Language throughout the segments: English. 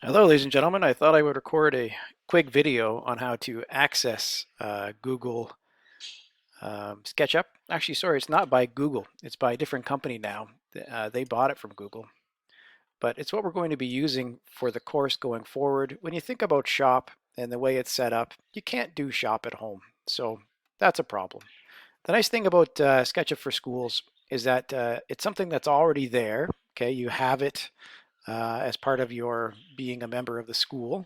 Hello, ladies and gentlemen. I thought I would record a quick video on how to access Google Sketchup. Actually, sorry, it's not by Google. It's by a different company now. They bought it from Google, but it's what we're going to be using for the course going forward. When you think about Shop and the way it's set up, you can't do Shop at home. So that's a problem. The nice thing about Sketchup for Schools is that it's something that's already there. Okay, you have it as part of your being a member of the school.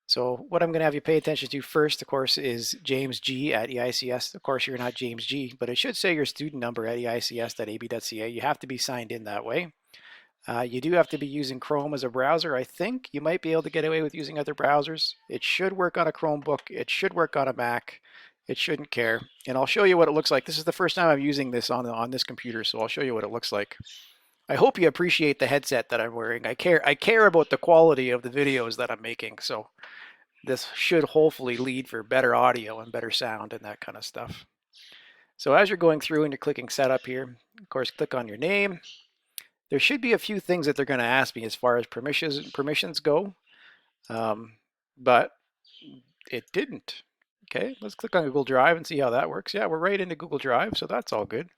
So what I'm going to have you pay attention to first, of course, is James G at EICS. Of course, you're not James G, but it should say your student number at eics.ab.ca. You have to be signed in that way. You do have to be using Chrome as a browser. I think you might be able to get away with using other browsers. It should work on a Chromebook. It should work on a Mac. It shouldn't care. And I'll show you what it looks like. This is the first time I'm using this on this computer, so I'll show you what it looks like. I hope you appreciate the headset that I'm wearing. I care about the quality of the videos that I'm making, so this should hopefully lead for better audio and better sound and that kind of stuff. So as you're going through and you're clicking setup here, of course, click on your name. There should be a few things that they're going to ask me as far as permissions go, but it didn't. Okay, let's click on Google Drive and see how that works. Yeah, we're right into Google Drive, so that's all good.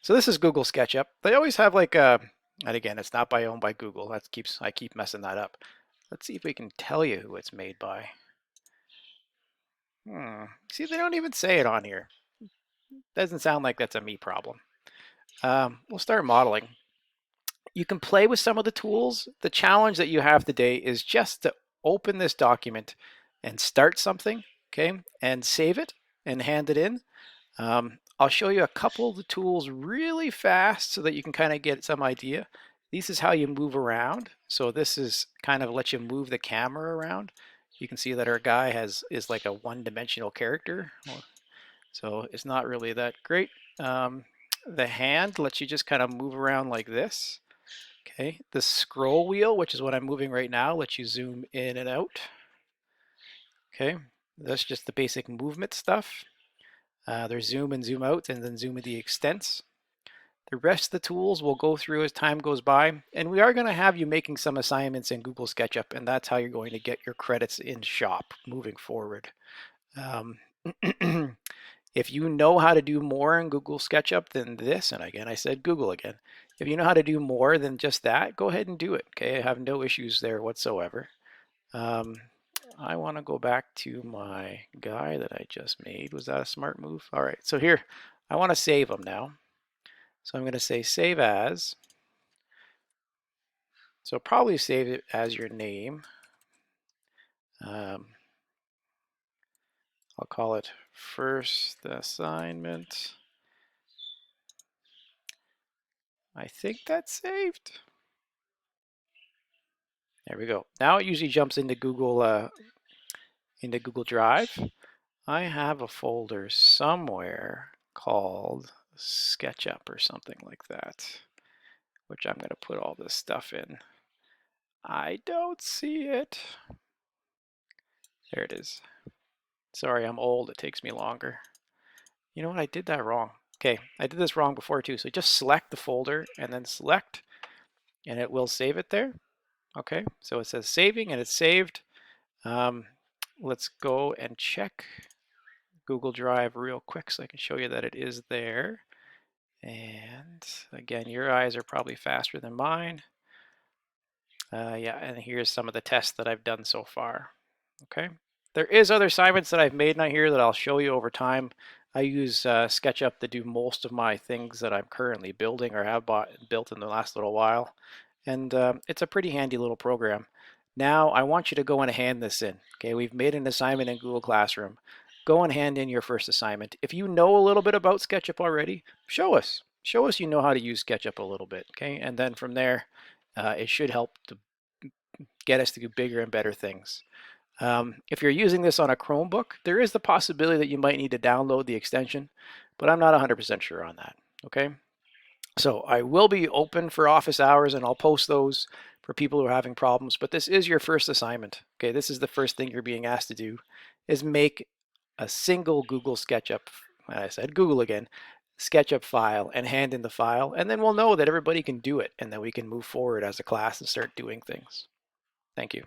So this is Google SketchUp. They always have like a, and again, it's not owned by Google. I keep messing that up. Let's see if we can tell you who it's made by. See, they don't even say it on here. Doesn't sound like that's a me problem. We'll start modeling. You can play with some of the tools. The challenge that you have today is just to open this document and start something, okay, and save it and hand it in. I'll show you a couple of the tools really fast so that you can kind of get some idea. This is how you move around. So this is kind of let you move the camera around. You can see that our guy is like a one-dimensional character. So it's not really that great. The hand lets you just kind of move around like this. Okay, the scroll wheel, which is what I'm moving right now, lets you zoom in and out. Okay, that's just the basic movement stuff. There's zoom and zoom out and then zoom in the extents. The rest of the tools we'll go through as time goes by, and we are going to have you making some assignments in Google SketchUp, and that's how you're going to get your credits in Shop moving forward. Um, If you know how to do more in Google SketchUp than this, and again, I said Google again, if you know how to do more than just that, go ahead and do it. Okay, I have no issues there whatsoever. Um, I want to go back to my guy that I just made. Was that a smart move? All right, so here, I want to save them now. So I'm going to say save as. So probably save it as your name. Um, I'll call it first assignment. I think that's saved. There we go. Now it usually jumps into Google Drive. I have a folder somewhere called SketchUp or something like that, which I'm going to put all this stuff in. I don't see it. There it is. Sorry, I'm old. It takes me longer. You know what? I did that wrong. Okay, I did this wrong before too. So just select the folder and then select, and it will save it there. Okay, so it says saving and it's saved. Let's go and check Google Drive real quick so I can show you that it is there. And again, your eyes are probably faster than mine. Yeah, and here's some of the tests that I've done so far. Okay, there is other assignments that I've made on here that I'll show you over time. I use SketchUp to do most of my things that I'm currently building or have built in the last little while. And it's a pretty handy little program. Now I want you to go and hand this in. Okay, we've made an assignment in Google Classroom. Go and hand in your first assignment. If you know a little bit about SketchUp already, show us. Show us you know how to use SketchUp a little bit. Okay, and then from there, it should help to get us to do bigger and better things. If you're using this on a Chromebook, there is the possibility that you might need to download the extension, but I'm not 100% sure on that. Okay, so I will be open for office hours and I'll post those for people who are having problems, but this is your first assignment. Okay, this is the first thing you're being asked to do is make a single Google SketchUp, and I said Google again, SketchUp file and hand in the file, and then we'll know that everybody can do it and then we can move forward as a class and start doing things. Thank you.